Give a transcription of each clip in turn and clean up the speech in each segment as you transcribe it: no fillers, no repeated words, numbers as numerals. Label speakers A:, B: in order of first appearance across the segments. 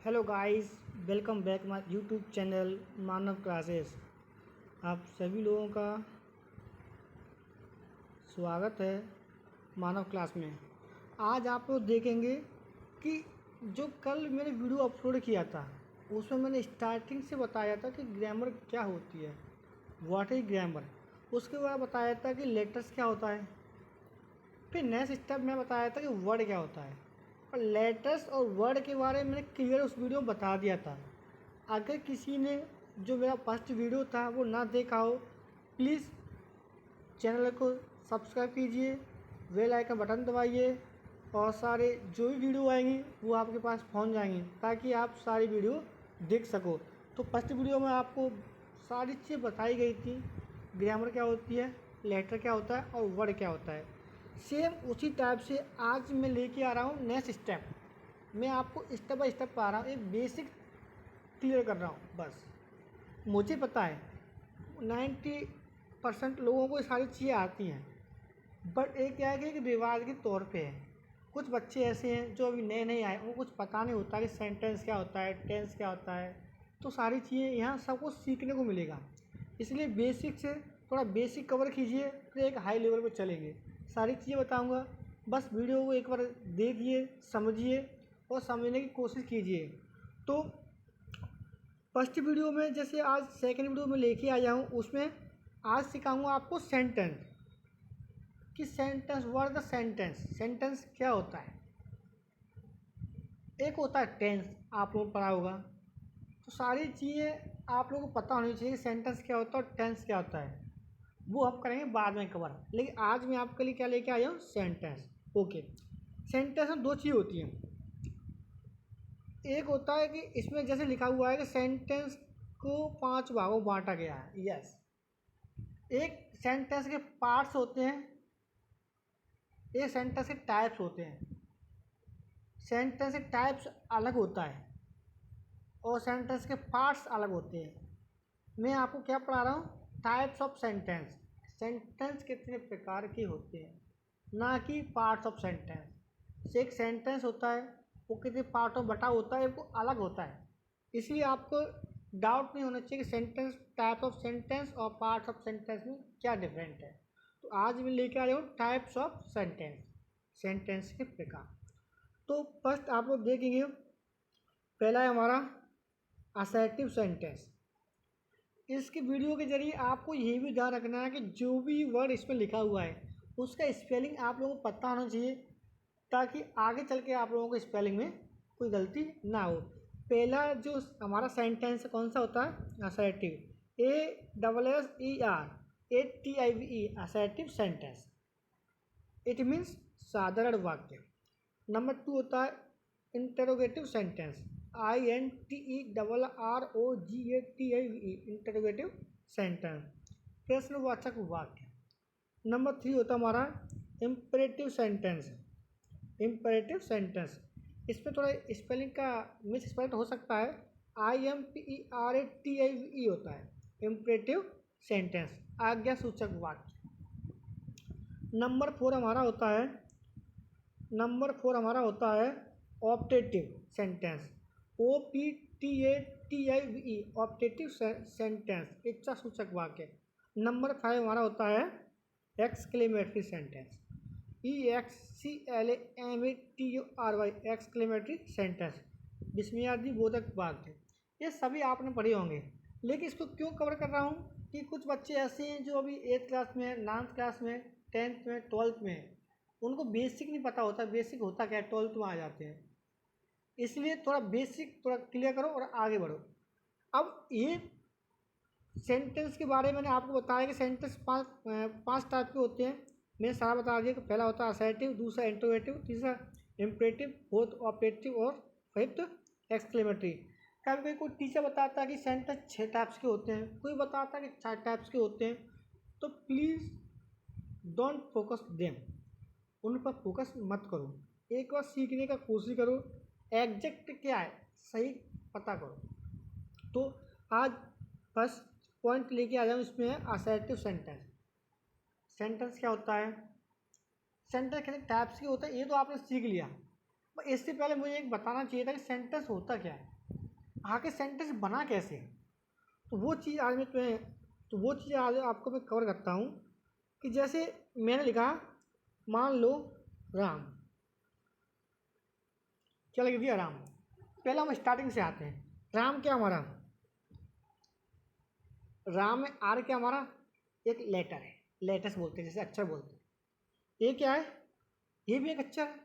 A: Hello guys, welcome back my YouTube channel Manav classes. आप सभी लोगों का स्वागत है मानव क्लास में। आज आप लोग देखेंगे कि जो कल मैंने वीडियो अपलोड किया था उसमें मैंने स्टार्टिंग से बताया था कि ग्रामर क्या होती है, व्हाट इज ग्रामर। उसके बाद बताया था कि लेटर्स क्या होता है। फिर नेक्स्ट स्टेप में बताया था कि वर्ड क्या होता है, और लेटर्स और वर्ड के बारे में मैंने क्लियर उस वीडियो में बता दिया था। अगर किसी ने जो मेरा फर्स्ट वीडियो था वो ना देखा हो, प्लीज़ चैनल को सब्सक्राइब कीजिए, बेल आइकन बटन दबाइए, और सारे जो भी वीडियो आएंगे वो आपके पास पहुंच जाएंगे ताकि आप सारी वीडियो देख सको। तो फर्स्ट वीडियो में आपको सारी चीज़ें बताई गई थी, ग्रामर क्या होती है, लेटर क्या होता है और वर्ड क्या होता है। सेम उसी टाइप से आज मैं लेके आ रहा हूँ नेक्स्ट स्टेप। मैं आपको स्टेप बाय स्टेप आ रहा हूँ, एक बेसिक क्लियर कर रहा हूँ बस। मुझे पता है 90% लोगों को ये सारी चीज़ें आती हैं, बट एक क्या है कि एक रिवाज के तौर पे है। कुछ बच्चे ऐसे हैं जो अभी नए नए आए, उनको कुछ पता नहीं होता कि सेंटेंस क्या होता है, टेंस क्या होता है। तो सारी चीज़ें यहाँ सब कुछ सीखने को मिलेगा, इसलिए बेसिक से थोड़ा बेसिक कवर कीजिए, फिर एक हाई लेवल पर चलेंगे। सारी चीज़ें बताऊँगा, बस वीडियो को एक बार देखिए, समझिए और समझने की कोशिश कीजिए। तो फर्स्ट वीडियो में, जैसे आज सेकंड वीडियो में लेके आया हूँ, उसमें आज सिखाऊंगा आपको सेंटेंस कि sentence, what the sentence, sentence क्या होता है। एक होता है टेंस, आप लोगों को पता होगा। तो सारी चीज़ें आप लोगों को पता होनी चाहिए, सेंटेंस क्या होता है और टेंस क्या होता है। वो हम करेंगे बाद में कवर, लेकिन आज मैं आपके लिए क्या लेके आया हूँ, सेंटेंस। ओके, सेंटेंस में दो चीज़ होती हैं। एक होता है कि इसमें जैसे लिखा हुआ है कि सेंटेंस को 5 भागों में बांटा गया है। यस, एक सेंटेंस के पार्ट्स होते हैं, एक सेंटेंस के टाइप्स होते हैं। सेंटेंस के टाइप्स अलग होता है और सेंटेंस के पार्ट्स अलग होते हैं। मैं आपको क्या पढ़ा रहा हूँ, टाइप्स ऑफ सेंटेंस। सेंटेंस कितने प्रकार के होते हैं, ना कि पार्ट्स ऑफ सेंटेंस। एक सेंटेंस होता है वो कितने पार्ट में बटा होता है, वो अलग होता है। इसलिए आपको डाउट नहीं होना चाहिए कि सेंटेंस, टाइप्स ऑफ सेंटेंस और पार्ट्स ऑफ सेंटेंस में क्या डिफरेंट है। तो आज मैं लेके आ रहा हूँ टाइप्स ऑफ सेंटेंस, सेंटेंस के प्रकार। तो फर्स्ट आप लोग देखेंगे, पहला है हमारा असर्टिव सेंटेंस। इसके वीडियो के जरिए आपको ये भी ध्यान रखना है कि जो भी वर्ड इसमें लिखा हुआ है उसका स्पेलिंग आप लोगों को पता होना चाहिए, ताकि आगे चल के आप लोगों को स्पेलिंग में कोई गलती ना हो। पहला जो हमारा सेंटेंस कौन सा होता है, assertive, ASSERATIVE, assertive sentence. It means साधारण वाक्य। नंबर 2 होता है interrogative sentence, INTERROGATIVE, interrogative sentence, प्रश्नवाचक वाक्य। नंबर 3 होता है हमारा इम्परेटिव सेंटेंस, इम्परेटिव सेंटेंस। इसमें थोड़ा स्पेलिंग का मिस स्पेलिंग हो सकता है, IMPERATIVE होता है इम्परेटिव सेंटेंस, आज्ञा सूचक वाक्य। नंबर फोर हमारा होता है optative sentence, OPTATIVE, optative sentence, इच्छा सूचक वाक्य। नंबर 5 हमारा होता है exclamatory sentence, EXCLAMATORY, exclamatory sentence, विस्मयादि बोधक वाक्य। ये सभी आपने पढ़े होंगे, लेकिन इसको क्यों कवर कर रहा हूँ कि कुछ बच्चे ऐसे हैं जो अभी 8th क्लास में, 9th क्लास में, 10th में, 12th में, उनको बेसिक नहीं पता होता, बेसिक होता क्या है, 12th में आ जाते हैं। इसलिए थोड़ा बेसिक थोड़ा क्लियर करो और आगे बढ़ो। अब ये सेंटेंस के बारे में मैंने आपको बताया कि सेंटेंस पांच टाइप के होते हैं। मैंने सारा बता दिया कि पहला होता है असर्टिव, दूसरा इंट्रोगेटिव, तीसरा इम्परेटिव, फोर्थ ऑप्टेटिव और फिफ्थ एक्सक्लेमेटरी। कभी कभी कोई टीचर बताता है कि सेंटेंस 6 टाइप्स के होते हैं, कोई बताता है कि 4 टाइप्स के होते हैं। तो प्लीज़ डोंट फोकस देम, उन पर फोकस मत करो, एक बार सीखने का कोशिश करो, एग्जैक्ट क्या है सही पता करो। तो आज फर्स्ट पॉइंट लेके आ जाऊँ, इसमें है असर्टिव सेंटेंस। सेंटेंस क्या होता है, सेंटेंस कितने टाइप्स के होते हैं ये तो आपने सीख लिया, पर इससे पहले मुझे एक बताना चाहिए था कि सेंटेंस होता क्या है, आखिर सेंटेंस बना कैसे। तो वो चीज़ आज मैं तुम्हें तो वो चीज़ आज आपको मैं कवर करता हूँ कि जैसे मैंने लिखा, मान लो राम, क्या लिख दिया राम। पहले हम स्टार्टिंग से आते हैं। राम क्या हमारा, राम में आर क्या हमारा एक लेटर है, लेटर्स बोलते हैं, जैसे अक्षर बोलते हैं। ये क्या है, ये भी एक अक्षर है।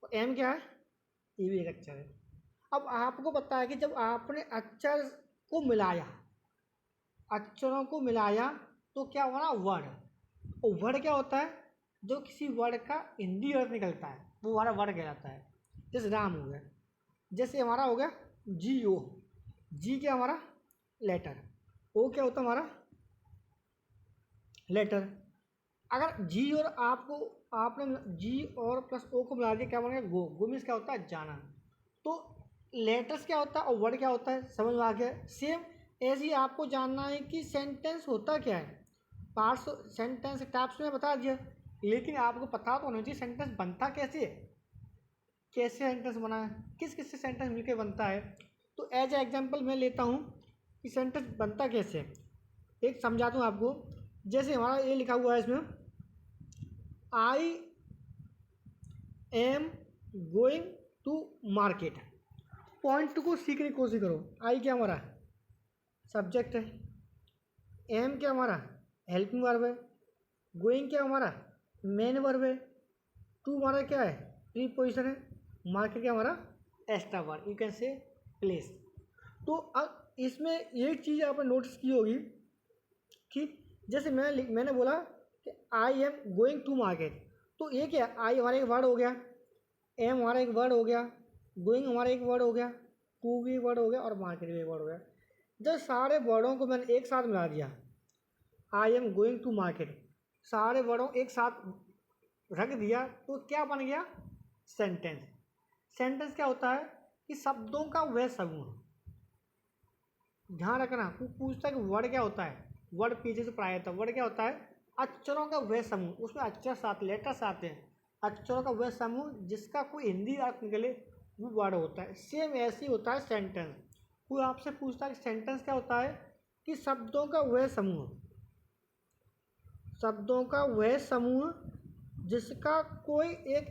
A: और एम क्या है, ये भी एक अक्षर है। अब आपको पता है कि जब आपने अक्षर को मिलाया, अक्षरों को मिलाया तो क्या हुआ ना, वर्ड। और वर्ड क्या होता है, जो किसी वर्ड का हिंदी अर्थ निकलता है वो हमारा वर्ड कहलाता है। जैसे राम हो गया, जैसे हमारा हो गया जी ओ, जी क्या हमारा लेटर, ओ क्या होता है हमारा लेटर। अगर जी और आपको आपने जी और प्लस ओ को मिला दिया क्या बनेगा, गो। गो मीन्स क्या होता है जाना। तो लेटर्स क्या होता है और वर्ड क्या होता है, समझ में आ गया। सेम ऐसे ही आपको जानना है कि सेंटेंस होता क्या है। पार्ट्स सेंटेंस टाइप्स में बता दिया, लेकिन आपको पता तो होना चाहिए सेंटेंस बनता कैसे है, कैसे सेंटेंस बना है, किस किस से सेंटेंस मिलकर बनता है। तो एज ए एग्जाम्पल मैं लेता हूँ कि सेंटेंस बनता कैसे है। एक समझाता हूँ आपको। जैसे हमारा ये लिखा हुआ है इसमें, I am going to market. Point को सीखने की कोशिश करो। आई क्या हमारा सब्जेक्ट है, एम क्या हमारा हेल्पिंग वर्ब है, गोइंग क्या हमारा मेन वर्ब है, टू हमारा क्या है प्रीपोजिशन है, मार्केट क्या हमारा extra verb, you can say place. तो अब इसमें एक चीज़ आपने नोटिस की होगी कि जैसे मैंने बोला कि I am going to market, तो ये क्या, आई हमारा एक वर्ड हो गया, एम हमारा एक वर्ड हो गया, गोइंग हमारा एक वर्ड हो गया, टू भी एक वर्ड हो गया और मार्केट भी एक वर्ड हो गया। जब सारे वर्डों को मैंने एक साथ मिला दिया, I am going to market, सारे वर्डों एक साथ रख दिया तो क्या बन गया सेंटेंस। सेंटेंस क्या होता है कि शब्दों का वह समूह। ध्यान रखना, वो पूछता है कि वर्ड क्या होता है, वर्ड पीछे से पढ़ाया था। वर्ड क्या होता है, अक्षरों का वह समूह, उसमें अक्षर साथ लेटर्स आते हैं, अक्षरों का वह समूह जिसका कोई हिंदी अर्थ निकले वो वर्ड होता है। सेम ऐसे ही होता है सेंटेंस। कोई आपसे पूछता है कि सेंटेंस क्या होता है, कि शब्दों का वह समूह, शब्दों का वह समूह जिसका कोई एक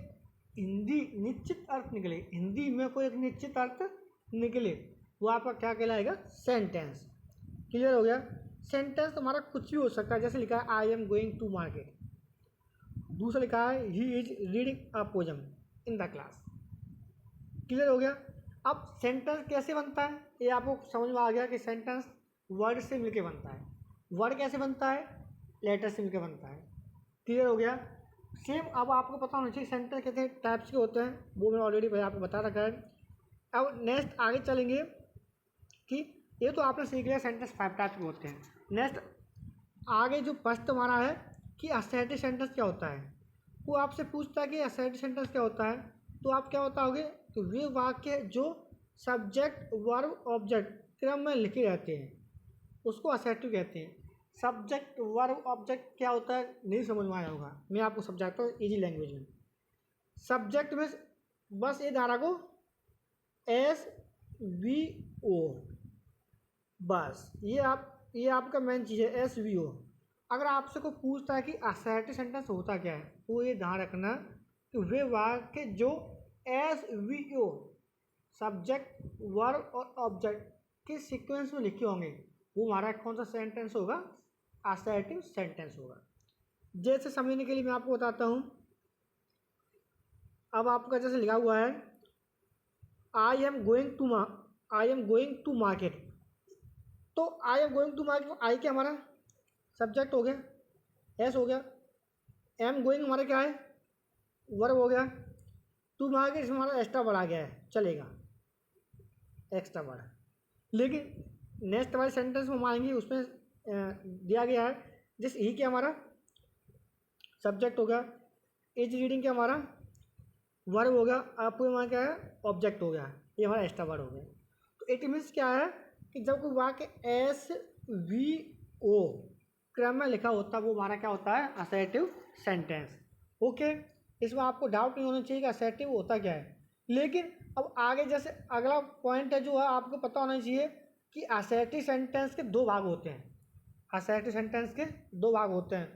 A: हिंदी निश्चित अर्थ निकले, हिंदी में कोई एक निश्चित अर्थ निकले, वो आपका क्या कहलाएगा सेंटेंस। क्लियर हो गया। सेंटेंस हमारा कुछ भी हो सकता है, जैसे लिखा है I am going to market, दूसरा लिखा है he is reading a poem in the class. Clear हो गया। अब सेंटेंस कैसे बनता है ये आपको समझ में आ गया कि सेंटेंस वर्ड से मिलके बनता है। वर्ड कैसे बनता है, लेटर से मिलके बनता है। क्लियर हो गया। सेम अब आपको पता होना चाहिए सेंटेंस कितने टाइप्स के होते हैं, वो मैं ऑलरेडी आपको बता रखा है। अब नेक्स्ट आगे चलेंगे कि ये तो आपने सीख लिया सेंटेंस 5 टाइप के होते हैं। नेक्स्ट आगे जो फर्स्ट हमारा है कि असर्टिव सेंटेंस क्या होता है। वो आपसे पूछता है कि असर्टिव सेंटेंस क्या होता है, तो आप क्या बताओगे, तो वे वाक्य जो सब्जेक्ट वर्ब ऑब्जेक्ट क्रम में लिखे रहते हैं उसको असर्टिव कहते हैं। सब्जेक्ट वर्ब ऑब्जेक्ट क्या होता है नहीं समझ में आया होगा, मैं आपको समझाता हूँ इजी लैंग्वेज में। सब्जेक्ट में बस ये धारा को एस वी ओ, बस ये आपका मेन चीज़ है एस वी ओ। अगर आपसे कोई पूछता है कि असर्टिव सेंटेंस होता क्या है, तो ये ध्यान रखना कि वे वाक्य जो S V O subject verb और ऑब्जेक्ट के सीक्वेंस में लिखे होंगे वो हमारा कौन सा सेंटेंस होगा, असर्टिव सेंटेंस होगा। जैसे समझने के लिए मैं आपको बताता हूँ। अब आपका जैसे लिखा हुआ है I am going to market, तो I am going to market, I क्या हमारा सब्जेक्ट हो गया, एस हो गया, एम गोइंग हमारा क्या है वर्ब हो गया, टू मार्केट इसमें हमारा एक्स्ट्रा वर्ड आ गया है, चलेगा एक्स्ट्रा वर्ड। लेकिन नेक्स्ट वाले सेंटेंस में हम आएंगे, उसमें दिया गया है जैसे ही क्या हमारा सब्जेक्ट हो गया, इज रीडिंग क्या हमारा वर्ब हो गया, आपको हमारा क्या है ऑब्जेक्ट हो गया, ये हमारा एक्स्ट्रा वर्ड हो गया। तो इट मीन्स क्या है कि जब कोई वाक्य एस वी ओ क्रम में लिखा होता है वो हमारा क्या होता है असर्टिव सेंटेंस। ओके, इसमें आपको डाउट नहीं होना चाहिए कि असर्टिव होता क्या है। लेकिन अब आगे जैसे अगला पॉइंट है जो है आपको पता होना चाहिए कि असर्टिव सेंटेंस के दो भाग होते हैं। असर्टिव सेंटेंस के दो भाग होते हैं।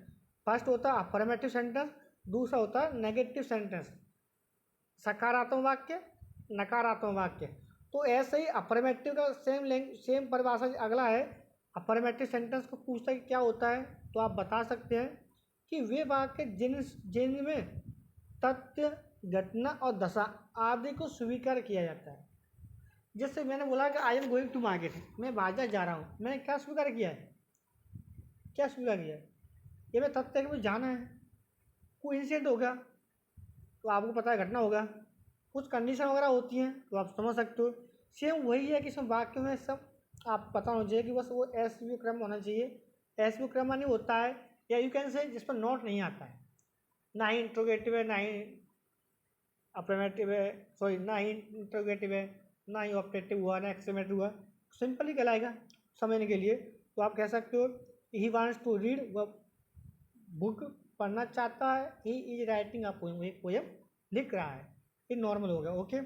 A: फर्स्ट होता है अफर्मेटिव सेंटेंस, दूसरा होता है नेगेटिव सेंटेंस, सकारात्मक वाक्य, नकारात्मक वाक्य। तो ऐसे ही अफर्मेटिव का सेम परिभाषा अगला है। अफर्मेटिव सेंटेंस को पूछता है कि क्या होता है, तो आप बता सकते हैं कि वे वाक्य जिनमें तथ्य, घटना और दशा आदि को स्वीकार किया जाता है। जैसे मैंने बोला कि I am going to market, मैं बाजार जा रहा हूँ, मैंने क्या स्वीकार किया है? क्या स्वीकार किया है? ये मैं तथ्य है कि मुझे जाना है। कोई इंसिडेंट हो गया तो आपको पता है घटना होगा, कुछ कंडीशन वगैरह होती हैं तो आप समझ सकते हो। सेम वही है कि इसमें वाक्य में सब आप पता होना चाहिए कि बस वो एसवीओ क्रम होना चाहिए। एसवीओ क्रम नहीं होता है, या यू कैन से जिस पर नोट नहीं आता है, ना ही इंट्रोगेटिव है, ना ही अफर्मेटिव है, सॉरी ना ही इंट्रोगेटिव है, ना ही ऑब्जेक्टिव हुआ, ना एक्सक्लेमेटरी हुआ, सिंपल ही कहलाएगा समझने के लिए। तो आप कह सकते हो ही वांट्स टू रीड, वह बुक पढ़ना चाहता है, he is writing a poem, एक पोएम लिख रहा है। ये नॉर्मल हो गया। ओके,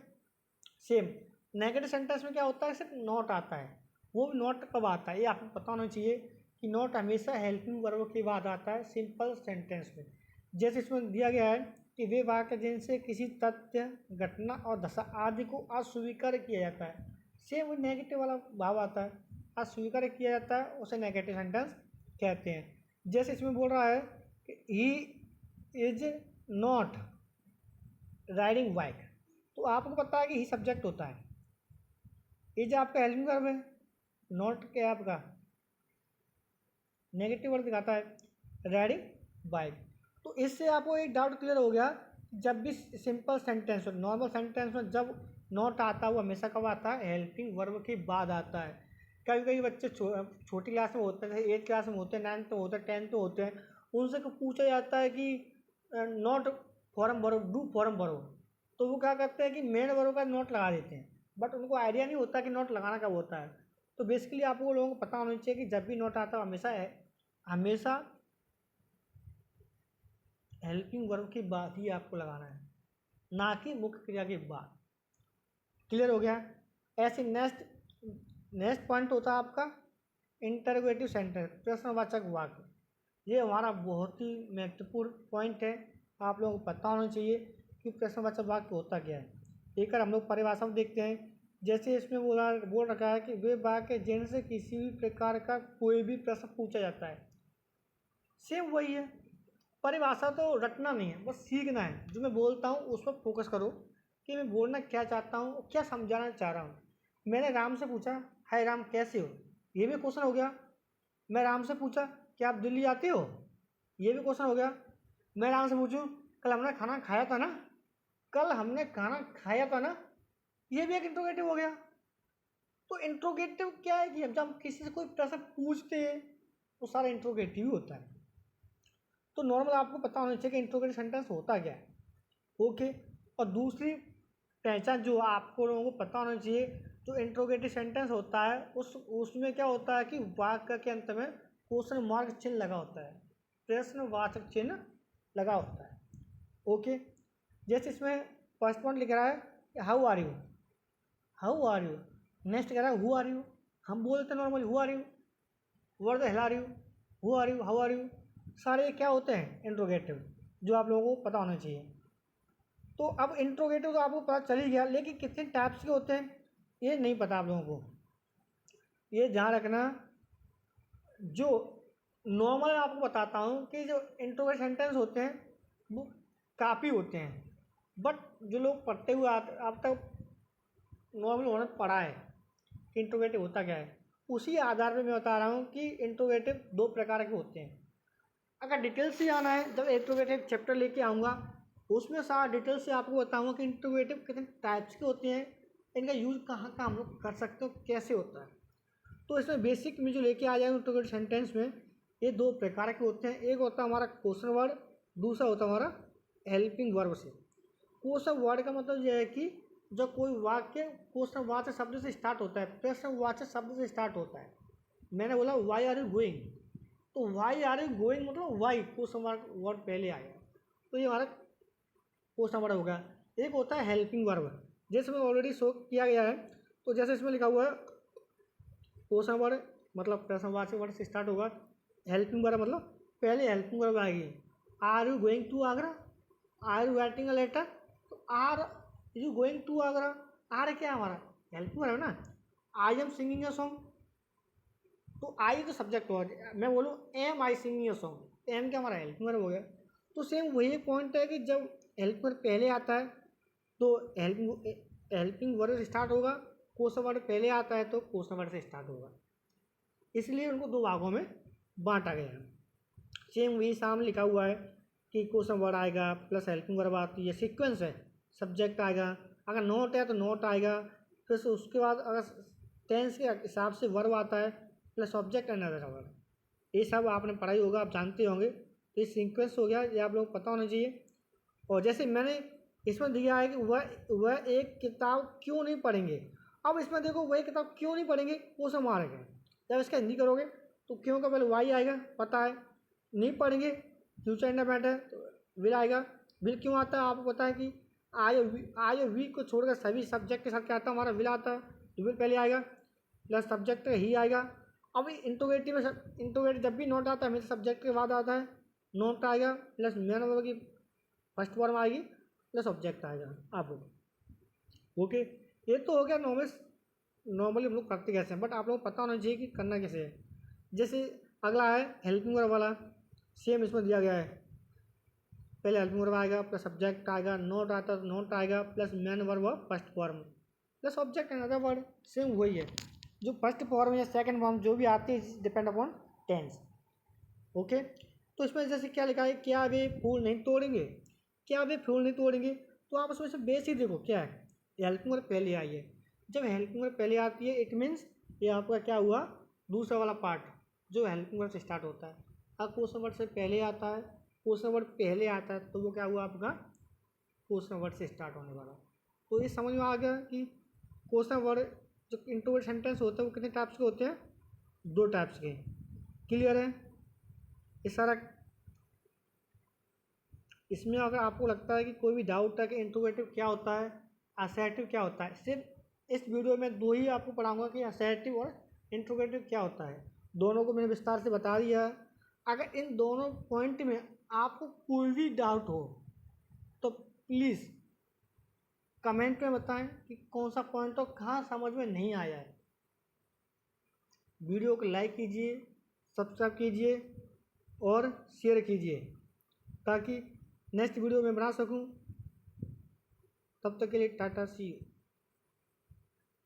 A: सेम नेगेटिव सेंटेंस में क्या होता है, सिर्फ नॉट आता है। वो भी नॉट कब आता है ये आपको पता होना चाहिए कि नॉट हमेशा हेल्पिंग वर्ब के बाद आता है सिंपल सेंटेंस में। जैसे इसमें दिया गया है कि वे वाक्य जिनसे किसी तथ्य, घटना और दशा आदि को अस्वीकार किया जाता है, सेम नेगेटिव वाला भाव आता है, अस्वीकार किया जाता है, उसे नेगेटिव सेंटेंस कहते हैं। जैसे इसमें बोल रहा है कि he is not riding bike, तो आपको पता है कि ही सब्जेक्ट होता है, इज आपका हेल्पिंग वर्ब है, नॉट क्या है आपका नेगेटिव वर्ड दिखाता है, राइडिंग बाइक। तो इससे आपको एक डाउट क्लियर हो गया। जब भी सिंपल सेंटेंस, नॉर्मल सेंटेंस में जब नॉट आता है वो हमेशा कब आता है, हेल्पिंग वर्ब के बाद आता है। कभी कभी बच्चे छोटी क्लास में होते हैं, 8 क्लास में होते हैं, 9th में होते हैं, 10th में होते हैं, उनसे पूछा जाता है कि नॉट फॉर्म भरो, डू फॉर्म भरो, तो वो क्या करते हैं कि मेन वर्ब का नोट लगा देते हैं, बट उनको आइडिया नहीं होता कि नोट लगाना कब होता है। तो बेसिकली आपको लोगों को पता होना चाहिए कि जब भी नोट आता है हमेशा हेल्पिंग वर्ब के बाद ही आपको लगाना है, ना कि मुख्य क्रिया के बाद। क्लियर हो गया? ऐसे नेक्स्ट पॉइंट होता है आपका इंटरोगेटिव सेंटेंस, प्रश्नवाचक वाक्य। ये हमारा बहुत ही महत्वपूर्ण पॉइंट है, आप लोगों को पता होना चाहिए कि प्रश्नवाचक वाक्य होता क्या है। एक हम लोग परिभाषा में देखते हैं। जैसे इसमें बोल रखा है कि वे वाक्य जिनसे किसी भी प्रकार का कोई भी प्रश्न पूछा जाता है, सेम वही है। परिभाषा तो रटना नहीं है, बस सीखना है। जो मैं बोलता हूँ उस पर फोकस करो कि मैं बोलना क्या चाहता हूँ, क्या समझाना चाह रहा हूँ। मैंने राम से पूछा, हाय राम कैसे हो, ये भी क्वेश्चन हो गया। मैं राम से पूछा क्या आप दिल्ली आते हो, ये भी क्वेश्चन हो गया। मैं राम से पूछूं कल हमने खाना खाया था ना, कल हमने खाना खाया था ना, ये भी एक इंट्रोगेटिव हो गया। तो इंट्रोगेटिव क्या है कि जब हम किसी से कोई प्रश्न पूछते हैं तो सारा इंट्रोगेटिव ही होता है। तो नॉर्मल आपको पता होना चाहिए कि इंट्रोगेटिव सेंटेंस होता क्या है। ओके, और दूसरी पहचान जो आपको लोगों को पता होना चाहिए, जो इंट्रोगेटिव सेंटेंस होता है उसमें क्या होता है कि वाक्य के अंत में क्वेश्चन मार्क चिन्ह लगा होता है, प्रश्नवाचक चिन्ह लगा होता है। ओके, जैसे इसमें फर्स्ट पॉइंट लिख रहा है how are you, how are you. Next कह रहा है हु आर यू, हम बोलते हैं normally who are you, what the hell are you, who are you, how are you, सारे क्या होते हैं इंट्रोगेटिव, जो आप लोगों को पता होना चाहिए। तो अब इंट्रोगेटिव तो आपको पता चल ही गया, लेकिन कितने टाइप्स के होते हैं ये नहीं पता आप लोगों को। ये ध्यान रखना, जो नॉर्मल आपको बताता हूँ कि जो इंट्रोगेटिव सेंटेंस होते हैं वो काफ़ी होते हैं, बट जो लोग पढ़ते हुए अब तक नॉर्मल उन्होंने पढ़ा है कि इंट्रोगेटिव होता क्या है, उसी आधार पे मैं बता रहा हूँ कि इंट्रोगेटिव 2 प्रकार के होते हैं। अगर डिटेल से आना है, जब इंट्रोगेटिव चैप्टर लेके आऊँगा उसमें सारा डिटेल से आपको बताऊँगा कि इंट्रोगेटिव कितने टाइप्स के होते हैं, इनका यूज़ कहाँ कहाँ हम लोग कर सकते हो, कैसे होता है। तो इसमें बेसिक में जो लेके आ जाएंगे इंट्रोगेटिव सेंटेंस में, ये 2 प्रकार के होते हैं। एक होता है हमारा क्वेश्चन वर्ड, दूसरा होता है हमारा हेल्पिंग वर्ब से। क्वेश्चन वर्ड का मतलब यह है कि जब कोई वाक्य क्वेश्चन वाचक शब्द से स्टार्ट होता है, प्रश्न वाचक शब्द से स्टार्ट होता है। मैंने बोला वाई आर यू गोइंग, तो वाई आर यू गोइंग मतलब वाई क्वेश्चन वर्ड पहले आया, तो ये हमारा क्वेश्चन वर्ड होगा। एक होता है हेल्पिंग वर्ब, जैसे मैं ऑलरेडी शो किया गया है। तो जैसे इसमें लिखा हुआ है क्वेश्चन वर्ड, मतलब प्रश्न वाचक वर्ड से स्टार्ट होगा। हेल्पिंग वर्ब मतलब पहले हेल्पिंग वर्ब आएगी। Are you going to Agra, are you writing a letter. तो are you going to Agra, are क्या है हमारा हेल्पिंग वर्ब है ना। I am singing a song, तो आई तो सब्जेक्ट हुआ, मैं बोलूँ am I singing a song, am क्या हमारा हेल्पिंग वर्ब हो गया। तो सेम वही पॉइंट है कि जब हेल्पिंग वर्ब पहले आता है तो हेल्पिंग वर्ब से स्टार्ट होगा, क्वेश्चन वर्ड पहले आता है तो क्वेश्चन वर्ड से स्टार्ट होगा। इसलिए उनको दो भागों में बांटा गया है। सेम वही सामने लिखा हुआ है कि क्वेश्चन वर्ड आएगा प्लस हेल्पिंग वर्ब आती है, सीक्वेंस है, सब्जेक्ट आएगा, अगर नोट है तो नोट आएगा, फिर उसके बाद अगर टेंस के हिसाब से वर्ब आता है plus object and other verb. ये सब आपने पढ़ाई होगा, आप जानते होंगे। ये सीक्वेंस हो गया, ये आप लोग पता होना चाहिए। और जैसे मैंने इसमें दिया है कि वह एक किताब क्यों नहीं पढ़ेंगे। अब इसमें देखो वही किताब क्यों नहीं पढ़ेंगे क्वेश्चन मार्क है। जब इसका हिंदी करोगे तो क्यों का पहले वाई आएगा, पता है। नहीं पढ़ेंगे फ्यूचर इंडेफिनिट है तो विल आएगा। विल क्यों आता है आपको पता है कि आई और वी को छोड़कर सभी सब्जेक्ट के साथ क्या आता है हमारा विल आता है, तो विल पहले आएगा प्लस सब्जेक्ट ही आएगा। अब इंटरोगेटिव में इंटरोगेटिव जब भी नोट आता है हमेशा सब्जेक्ट के बाद आता है, नोट आएगा प्लस मेन वर्ब की फर्स्ट फॉर्म आएगी प्लस ऑब्जेक्ट आएगा आपको। ओके, ये तो हो गया नॉर्मली हम लोग करते कैसे हैं, बट आप लोग को पता होना चाहिए कि करना कैसे है। जैसे अगला है हेल्पिंग वर्ब वाला, सेम इसमें दिया गया है। पहले हेल्पिंग वर्ब आएगा प्लस सब्जेक्ट आएगा, नोट आता तो नोट आएगा plus main verb first form plus object and other word. Same वही है, जो फर्स्ट फॉर्म या सेकंड फॉर्म जो भी आती है डिपेंड अपॉन टेंस। ओके, तो इसमें जैसे क्या लिखा है, क्या वे फूल नहीं तोड़ेंगे, क्या वे फूल नहीं तोड़ेंगे। तो आप उसमें से बेसिक देखो क्या है, हेल्पिंग वर्ब पहले आई है। जब हेल्पिंग वर्ब पहले आती है इट मीन्स ये आपका क्या हुआ, दूसरा वाला पार्ट जो हेल्पिंग वर्ब से स्टार्ट होता है। अब क्वेश्चन वर्ड से पहले आता है, क्वेश्चन वर्ड पहले आता है तो वो क्या हुआ आपका क्वेश्चन वर्ड से स्टार्ट होने वाला। तो ये समझ में आ गया कि क्वेश्चन वर्ड जो इंटरव्यू सेंटेंस होते हैं वो कितने टाइप्स के होते हैं, दो टाइप्स के। क्लियर है ये सारा। इसमें अगर आपको लगता है कि कोई भी डाउट है कि इंट्रोगेटिव क्या होता है, असर्टिव क्या होता है, सिर्फ इस वीडियो में दो ही आपको पढ़ाऊंगा कि असर्टिव और इंट्रोगेटिव क्या होता है। दोनों को मैंने विस्तार से बता दिया है। अगर इन दोनों पॉइंट में आपको कोई भी डाउट हो तो प्लीज़ कमेंट में बताएं कि कौन सा पॉइंट और कहाँ समझ में नहीं आया है। वीडियो को लाइक कीजिए, सब्सक्राइब कीजिए और शेयर कीजिए ताकि नेक्स्ट वीडियो में बना सकूं। तब तक के लिए टाटा, सी यू।